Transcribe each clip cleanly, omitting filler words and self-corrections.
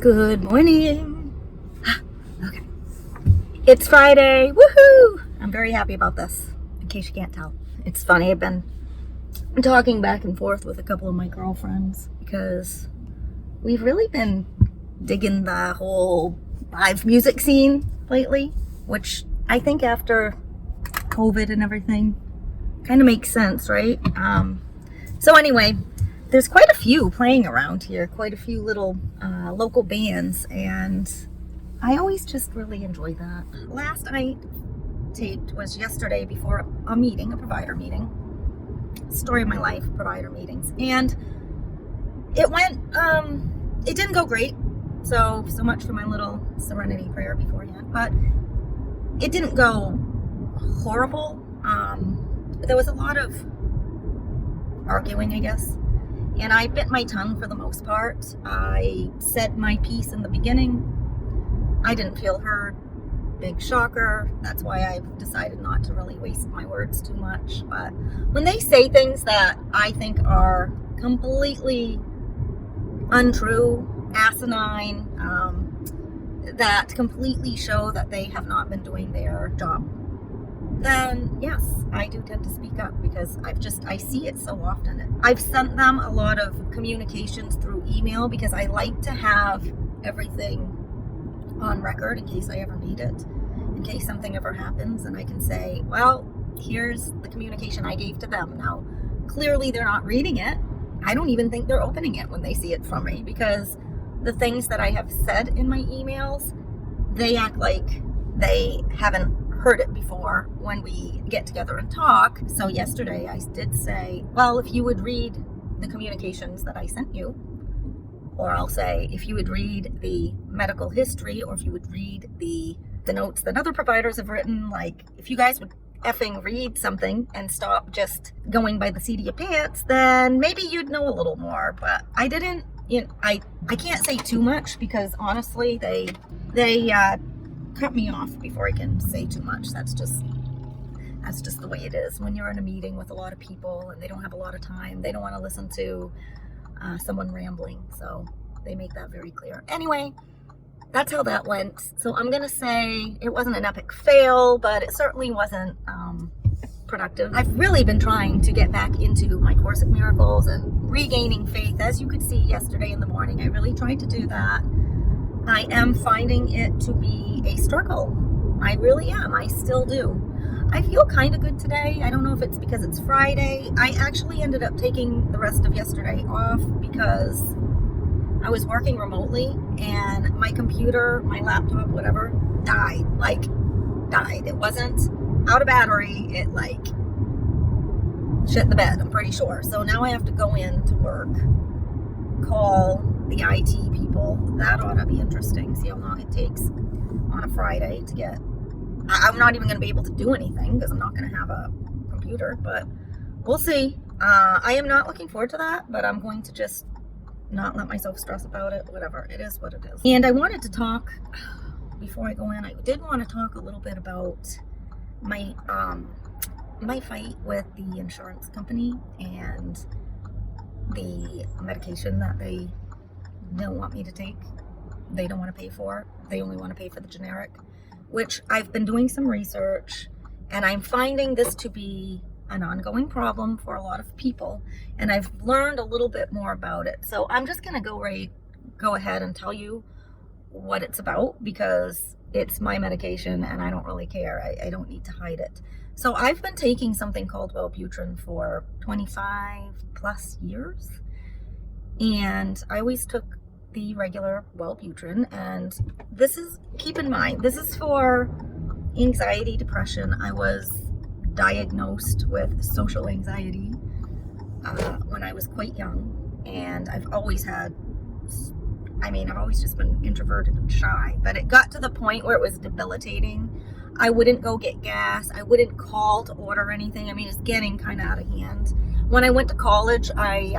Good morning. Okay. It's Friday. Woohoo! I'm very happy about this, in case you can't tell. It's funny, I've been talking back and forth with a couple of my girlfriends because we've really been digging the whole live music scene lately, which I think after COVID and everything kind of makes sense, right? So anyway, there's quite a few playing around here, quite a few little local bands, and I always just really enjoy that. Last I taped was yesterday before a meeting, a provider meeting. Story of my life, provider meetings. And it went, it didn't go great. So much for my little serenity prayer beforehand, but it didn't go horrible. There was a lot of arguing, I guess. And I bit my tongue for the most part. I said my piece in the beginning. I didn't feel heard. Big shocker. That's why I've decided not to really waste my words too much. But when they say things that I think are completely untrue, asinine, that completely show that they have not been doing their job, then yes, I do tend to speak up because I see it so often. I've sent them a lot of communications through email because I like to have everything on record in case I ever need it, in case something ever happens, and I can say, well, here's the communication I gave to them. Now, clearly they're not reading it. I don't even think they're opening it when they see it from me, because the things that I have said in my emails, they act like they haven't heard it before when we get together and talk. So yesterday I did say, well, if you would read the communications that I sent you, or I'll say, if you would read the medical history, or if you would read the notes that other providers have written, like if you guys would effing read something and stop just going by the seat of your pants, then maybe you'd know a little more. But I didn't, I can't say too much because honestly, they cut me off before I can say too much. That's just the way it is when you're in a meeting with a lot of people and they don't have a lot of time. They don't want to listen to someone rambling, so they make that very clear. Anyway, that's how that went. So I'm gonna say it wasn't an epic fail, but it certainly wasn't productive. I've really been trying to get back into my Course of Miracles and regaining faith. As you could see yesterday in the morning, I really tried to do that. I am finding it to be a struggle. I really am. I still do. I feel kind of good today. I don't know if it's because it's Friday. I actually ended up taking the rest of yesterday off because I was working remotely and my computer, my laptop, whatever, died. It wasn't out of battery. It shit the bed, I'm pretty sure. So now I have to go in to work, call the IT people. That ought to be interesting. See how long it takes on a Friday to get. I'm not even going to be able to do anything because I'm not going to have a computer, but we'll see. I am not looking forward to that, but I'm going to just not let myself stress about it. Whatever, it is what it is. And I wanted to talk, before I go in, I did want to talk a little bit about my fight with the insurance company and the medication that they don't want me to take. They don't want to pay for. They only want to pay for the generic, which I've been doing some research, and I'm finding this to be an ongoing problem for a lot of people, and I've learned a little bit more about it. So I'm just going to go ahead and tell you what it's about, because it's my medication and I don't really care. I don't need to hide it. So I've been taking something called Wellbutrin for 25 plus years, and I always took the regular Wellbutrin, and keep in mind, this is for anxiety, depression. I was diagnosed with social anxiety when I was quite young, and I've always just been introverted and shy, but it got to the point where it was debilitating. I wouldn't go get gas. I wouldn't call to order anything. It's getting kind of out of hand. When I went to college, I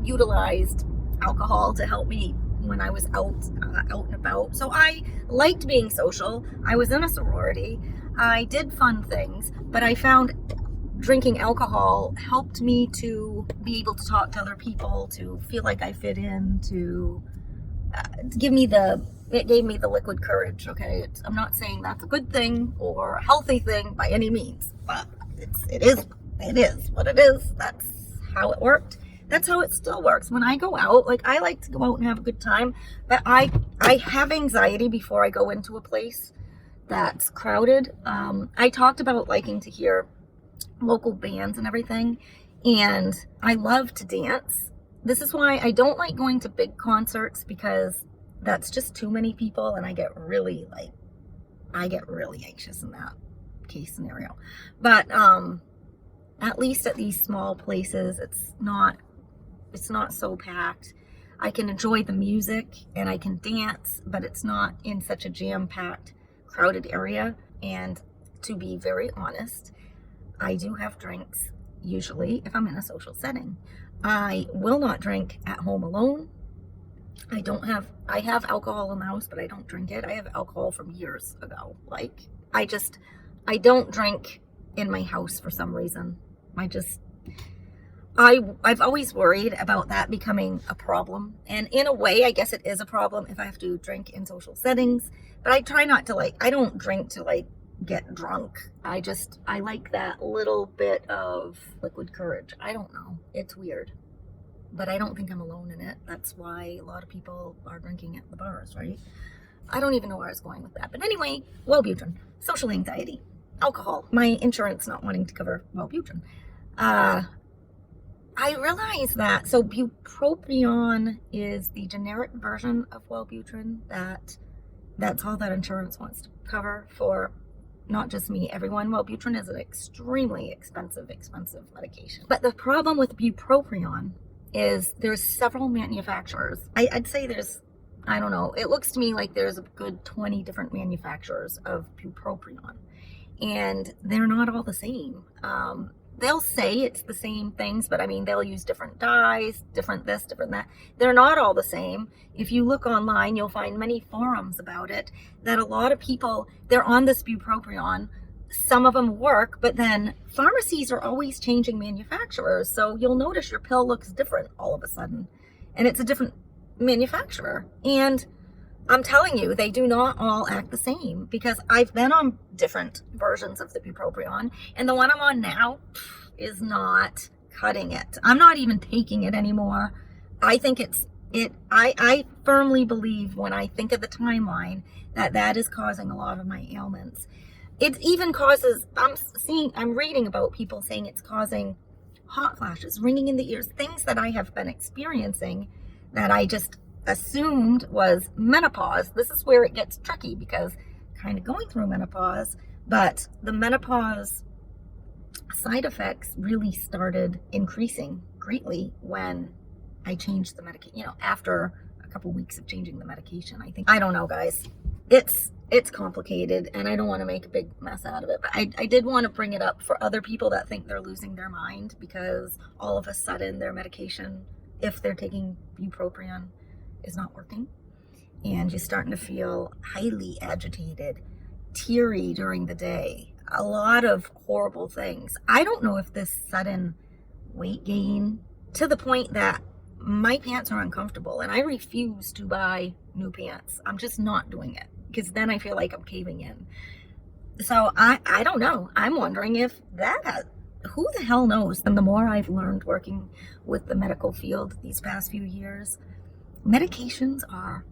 utilized alcohol to help me when I was out and about. So I liked being social. I was in a sorority. I did fun things, but I found drinking alcohol helped me to be able to talk to other people, to feel like I fit in, to it gave me the liquid courage. Okay, I'm not saying that's a good thing or a healthy thing by any means, but it is what it is. That's how it worked. That's how it still works. When I go out, like, I like to go out and have a good time, but I have anxiety before I go into a place that's crowded. I talked about liking to hear local bands and everything, and I love to dance. This is why I don't like going to big concerts, because that's just too many people, and I get really anxious in that case scenario. But at least at these small places, it's not so packed. I can enjoy the music and I can dance, but it's not in such a jam-packed, crowded area. And to be very honest, I do have drinks usually if I'm in a social setting. I will not drink at home alone. I have alcohol in the house, but I don't drink it. I have alcohol from years ago. Like, I don't drink in my house for some reason. I've always worried about that becoming a problem. And in a way, I guess it is a problem if I have to drink in social settings. But I try not to, I don't drink to get drunk. I like that little bit of liquid courage. I don't know. It's weird. But I don't think I'm alone in it. That's why a lot of people are drinking at the bars, right? I don't even know where I was going with that. But anyway, Wellbutrin, social anxiety, alcohol, my insurance not wanting to cover Wellbutrin. I realize that, so Bupropion is the generic version of Wellbutrin. That's all that insurance wants to cover for not just me, everyone. Wellbutrin is an extremely expensive medication. But the problem with Bupropion is there's several manufacturers. I'd say I don't know, it looks to me like there's a good 20 different manufacturers of Bupropion, and they're not all the same. They'll say it's the same things, but I mean, they'll use different dyes, different this, different that. They're not all the same. If you look online, you'll find many forums about it, that a lot of people, they're on this Bupropion. Some of them work, but then pharmacies are always changing manufacturers. So you'll notice your pill looks different all of a sudden, and it's a different manufacturer. And I'm telling you, they do not all act the same, because I've been on different versions of the Bupropion, and the one I'm on now is not cutting it. I'm not even taking it anymore. I think I firmly believe, when I think of the timeline, that is causing a lot of my ailments. It even causes, I'm reading about people saying it's causing hot flashes, ringing in the ears, things that I have been experiencing that I just assumed was menopause. This is where it gets tricky, because kind of going through menopause, but the menopause side effects really started increasing greatly when I changed the medication, after a couple weeks of changing the medication. I don't know, guys. It's complicated, and I don't want to make a big mess out of it, but I did want to bring it up for other people that think they're losing their mind because all of a sudden their medication, if they're taking Bupropion, is not working, and you're starting to feel highly agitated, teary during the day, a lot of horrible things. I don't know if this sudden weight gain, to the point that my pants are uncomfortable and I refuse to buy new pants. I'm just not doing it, because then I feel like I'm caving in. So I don't know. I'm wondering if who the hell knows? And the more I've learned working with the medical field these past few years, medications are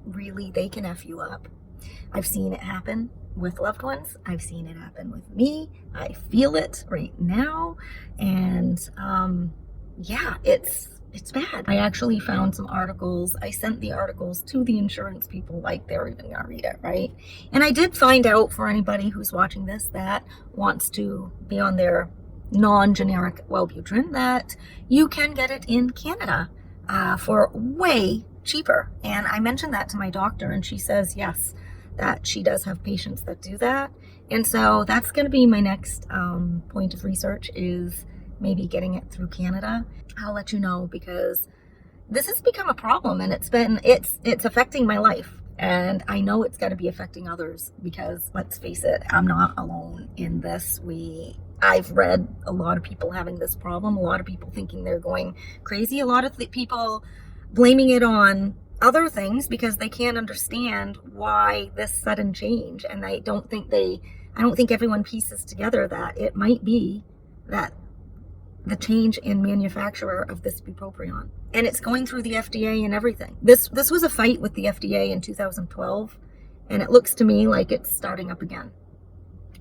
really, they can F you up. I've seen it happen with loved ones. I've seen it happen with me. I feel it right now. And yeah, it's bad. I actually found some articles. I sent the articles to the insurance people, like they're even gonna read it, right? And I did find out, for anybody who's watching this that wants to be on their non-generic Wellbutrin, that you can get it in Canada for way cheaper. And I mentioned that to my doctor, and she says yes, that she does have patients that do that. And so that's going to be my next point of research, is maybe getting it through Canada. I'll let you know, because this has become a problem, and it's affecting my life, and I know it's got to be affecting others, because let's face it, I'm not alone in this. I've read a lot of people having this problem, a lot of people thinking they're going crazy, a lot of people blaming it on other things because they can't understand why this sudden change. And I don't think everyone pieces together that it might be that the change in manufacturer of this bupropion. And it's going through the FDA and everything. This was a fight with the FDA in 2012, and it looks to me like it's starting up again.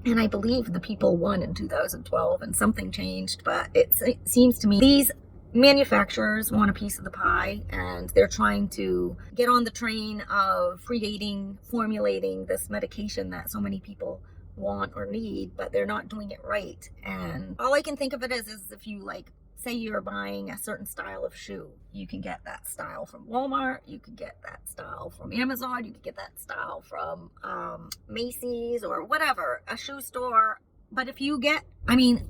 And I believe the people won in 2012 and something changed, but it seems to me these manufacturers want a piece of the pie, and they're trying to get on the train of formulating this medication that so many people want or need, but they're not doing it right. And all I can think of it is if you say you're buying a certain style of shoe, you can get that style from Walmart, you could get that style from Amazon, you could get that style from Macy's or whatever, a shoe store. But if you get,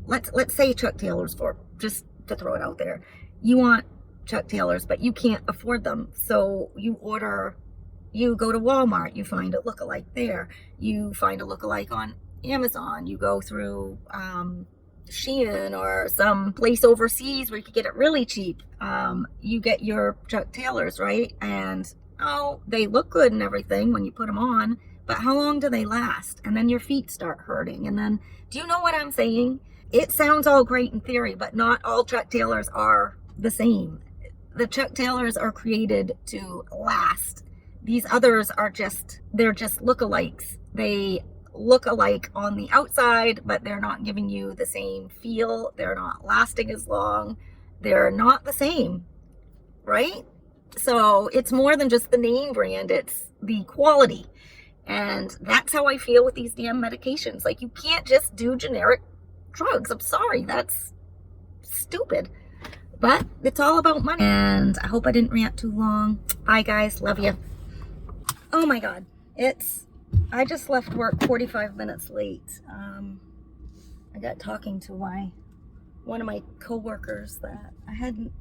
let's say Chuck Taylors, for just to throw it out there, you want Chuck Taylors, but you can't afford them, so you go to Walmart, you find a lookalike there, you find a lookalike on Amazon, you go through Shein or some place overseas where you could get it really cheap. You get your Chuck Taylors, right? And they look good and everything when you put them on, but how long do they last? And then your feet start hurting. And then, do you know what I'm saying? It sounds all great in theory, but not all Chuck Taylors are the same. The Chuck Taylors are created to last. These others they're just lookalikes. They look alike on the outside, but they're not giving you the same feel. They're not lasting as long. They're not the same, right? So it's more than just the name brand. It's the quality. And that's how I feel with these damn medications. You can't just do generic drugs. I'm sorry. That's stupid. But it's all about money. And I hope I didn't rant too long. Bye, guys. Love you. Oh my God, I just left work 45 minutes late. I got talking to one of my coworkers that I haven't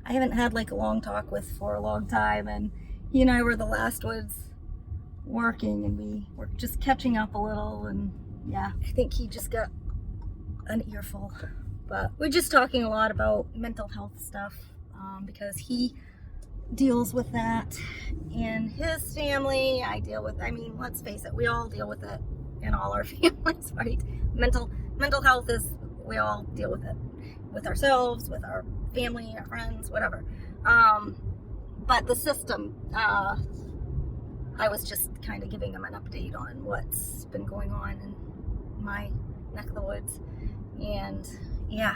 had a long talk with for a long time, and he and I were the last ones working, and we were just catching up a little, and yeah, I think he just got an earful. But we're just talking a lot about mental health stuff, because he deals with that in his family. I deal with, let's face it, we all deal with it in all our families, right? Mental health we all deal with it with ourselves, with our family, our friends, whatever. But the system, I was just kind of giving him an update on what's been going on in my neck of the woods. And yeah,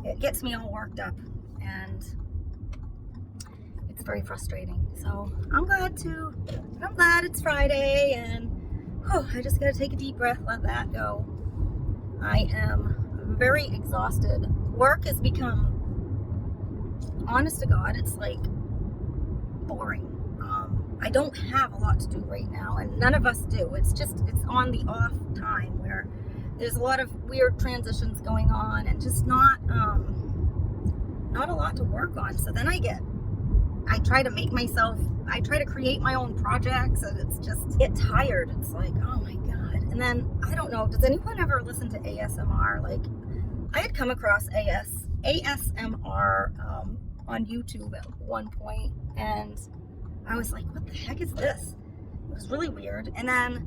it gets me all worked up, and it's very frustrating. So I'm glad it's Friday, and I just gotta take a deep breath, let that go. I am very exhausted. Work has become, honest to God, it's boring. I don't have a lot to do right now, and none of us do. It's on the off time where there's a lot of weird transitions going on, and just not a lot to work on. So then I try to create my own projects, and it's just get tired. It's oh my God. And then, I don't know, does anyone ever listen to ASMR? I had come across ASMR on YouTube at one point, and I was like, what the heck is this? It was really weird. And then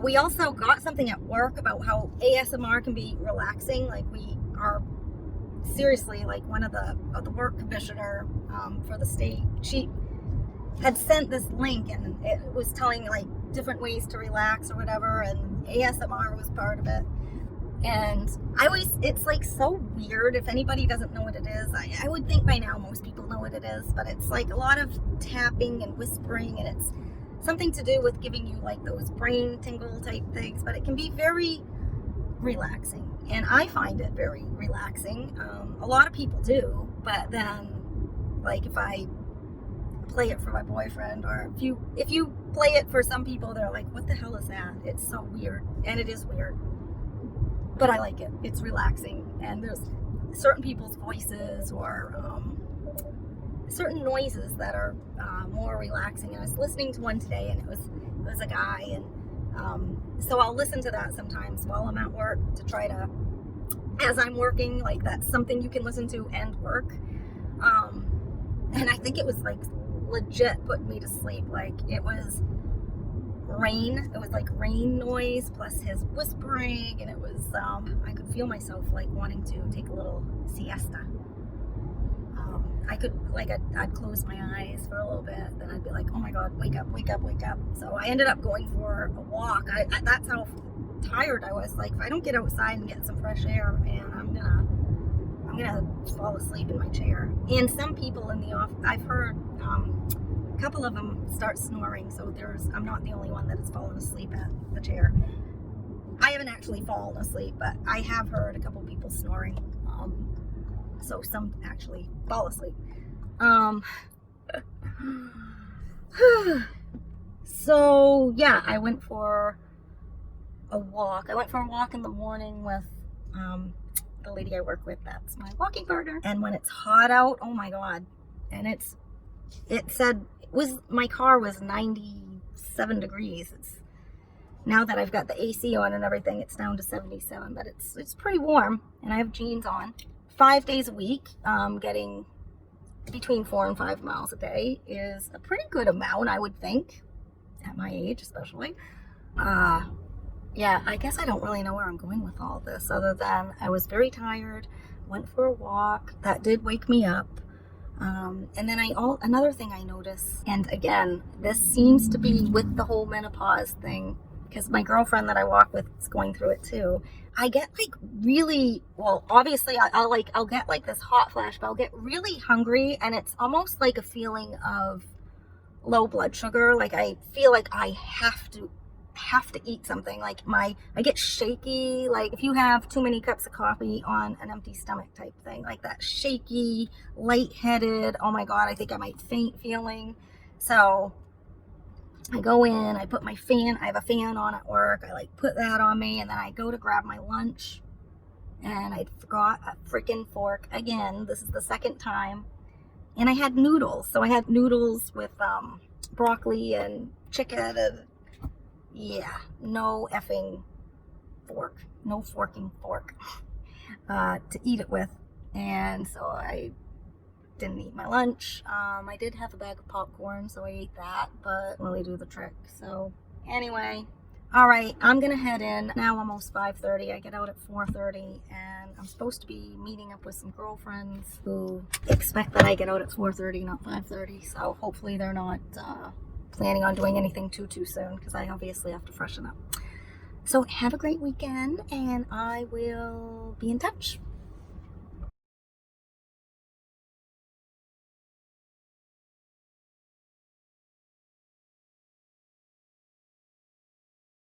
we also got something at work about how ASMR can be relaxing. We are seriously, one of the work commissioner for the state, she had sent this link, and it was telling different ways to relax or whatever, and ASMR was part of it. And it's so weird. If anybody doesn't know what it is, I would think by now most people know what it is, but it's a lot of tapping and whispering, and it's something to do with giving you those brain tingle type things, but it can be very relaxing, and I find it very relaxing. A lot of people do, but then if I play it for my boyfriend, or if you play it for some people, they're like, what the hell is that? It's so weird. And it is weird, but I like it. It's relaxing, and there's certain people's voices or certain noises that are more relaxing. And I was listening to one today, and it was a guy, and so I'll listen to that sometimes while I'm at work to try to, as I'm working, that's something you can listen to and work. And I think it was legit putting me to sleep. Like, it was rain. It was like rain noise plus his whispering, and it was, I could feel myself like wanting to take a little siesta. I could, like, I'd close my eyes for a little bit, then I'd be like, oh my God, wake up, wake up, wake up. So I ended up going for a walk. That's how tired I was. Like, if I don't get outside and get some fresh air, man, I'm gonna fall asleep in my chair. And some people in the office, I've heard a couple of them start snoring, so I'm not the only one that has fallen asleep at the chair. I haven't actually fallen asleep, but I have heard a couple people snoring. So some actually fall asleep. So yeah, I went for a walk. I went for a walk in the morning with the lady I work with. That's my walking partner. And when it's hot out, oh my God. And my car was 97 degrees. Now that I've got the AC on and everything, it's down to 77, but it's pretty warm, and I have jeans on. 5 days a week, getting between 4 and 5 miles a day is a pretty good amount, I would think, at my age especially. Yeah, I guess I don't really know where I'm going with all this, other than I was very tired, went for a walk, that did wake me up. And then another thing I noticed, and again, this seems to be with the whole menopause thing, because my girlfriend that I walk with is going through it too. I get like really, well, obviously I'll get like this hot flash, but I'll get really hungry, and it's almost like a feeling of low blood sugar. Like, I feel like I have to eat something. Like, I get shaky, like if you have too many cups of coffee on an empty stomach type thing, like that shaky, lightheaded, oh my God, I think I might faint feeling. So I go in, I put my fan, I have a fan on at work, I like put that on me, and then I go to grab my lunch, and I forgot a freaking fork again. This is the second time. And I had noodles. So I had noodles with broccoli and chicken, and yeah, no effing fork, no forking fork to eat it with. And so I didn't eat my lunch. I did have a bag of popcorn, so I ate that, but didn't really do the trick. So anyway, all right, I'm gonna head in now. Almost 5:30. I get out at 4:30, and I'm supposed to be meeting up with some girlfriends who expect that I get out at 4:30, not 5:30. So hopefully they're not planning on doing anything too soon, because I obviously have to freshen up. So have a great weekend, and I will be in touch.